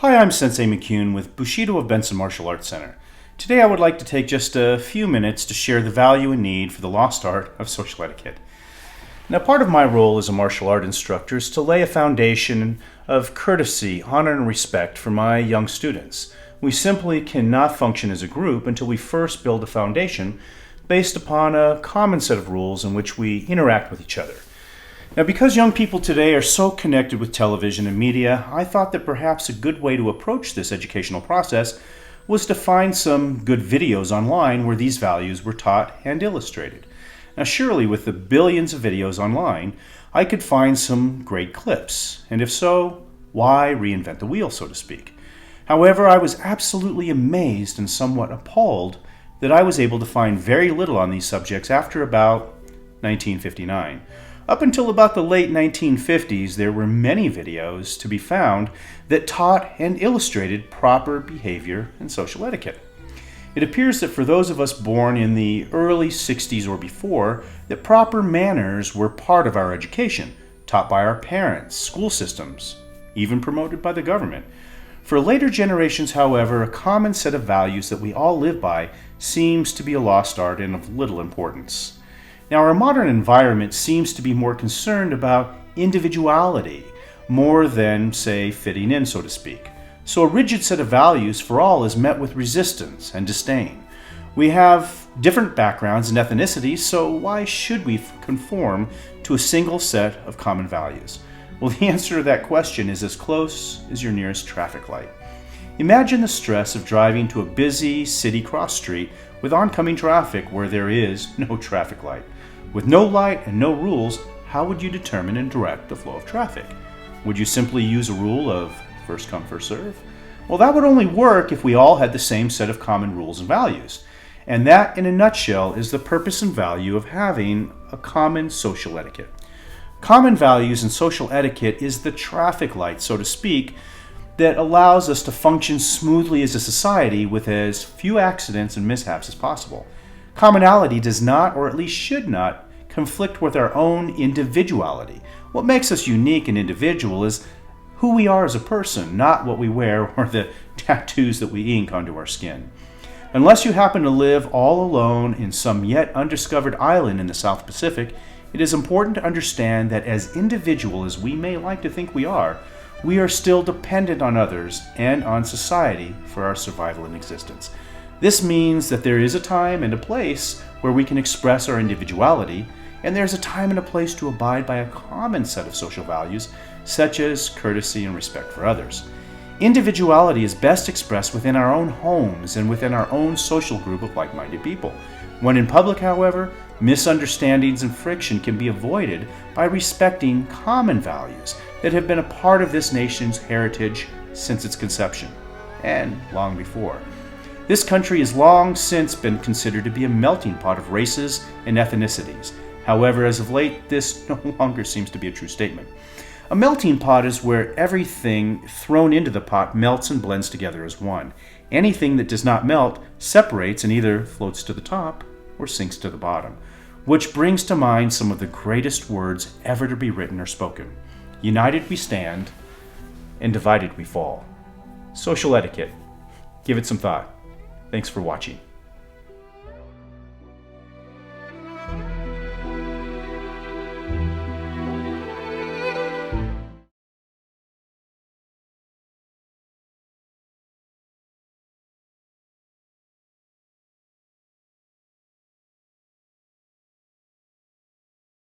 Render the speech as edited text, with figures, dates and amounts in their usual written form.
Hi, I'm Sensei McCune with Bushido of Benson Martial Arts Center. Today I would like to take just a few minutes to share the value and need for the lost art of social etiquette. Now, part of my role as a martial art instructor is to lay a foundation of courtesy, honor, and respect for my young students. We simply cannot function as a group until we first build a foundation based upon a common set of rules in which we interact with each other. Now, because young people today are so connected with television and media, I thought that perhaps a good way to approach this educational process was to find some good videos online where these values were taught and illustrated. Now, surely with the billions of videos online, I could find some great clips, and if so, why reinvent the wheel, so to speak? However, I was absolutely amazed and somewhat appalled that I was able to find very little on these subjects after about 1959. Up until about the late 1950s, there were many videos to be found that taught and illustrated proper behavior and social etiquette. It appears that for those of us born in the early 60s or before, that proper manners were part of our education, taught by our parents, school systems, even promoted by the government. For later generations, however, a common set of values that we all live by seems to be a lost art and of little importance. Now, our modern environment seems to be more concerned about individuality, more than, say, fitting in, so to speak. So a rigid set of values for all is met with resistance and disdain. We have different backgrounds and ethnicities, so why should we conform to a single set of common values? Well, the answer to that question is as close as your nearest traffic light. Imagine the stress of driving to a busy city cross street with oncoming traffic where there is no traffic light. With no light and no rules, how would you determine and direct the flow of traffic? Would you simply use a rule of first come, first serve? Well, that would only work if we all had the same set of common rules and values. And that, in a nutshell, is the purpose and value of having a common social etiquette. Common values and social etiquette is the traffic light, so to speak, that allows us to function smoothly as a society with as few accidents and mishaps as possible. Commonality does not, or at least should not, conflict with our own individuality. What makes us unique and individual is who we are as a person, not what we wear or the tattoos that we ink onto our skin. Unless you happen to live all alone in some yet undiscovered island in the South Pacific, it is important to understand that as individual as we may like to think we are still dependent on others and on society for our survival and existence. This means that there is a time and a place where we can express our individuality, and there's a time and a place to abide by a common set of social values, such as courtesy and respect for others. Individuality is best expressed within our own homes and within our own social group of like-minded people. When in public, however, misunderstandings and friction can be avoided by respecting common values that have been a part of this nation's heritage since its conception, and long before. This country has long since been considered to be a melting pot of races and ethnicities. However, as of late, this no longer seems to be a true statement. A melting pot is where everything thrown into the pot melts and blends together as one. Anything that does not melt separates and either floats to the top or sinks to the bottom, which brings to mind some of the greatest words ever to be written or spoken. United we stand, and divided we fall. Social etiquette. Give it some thought. Thanks for watching.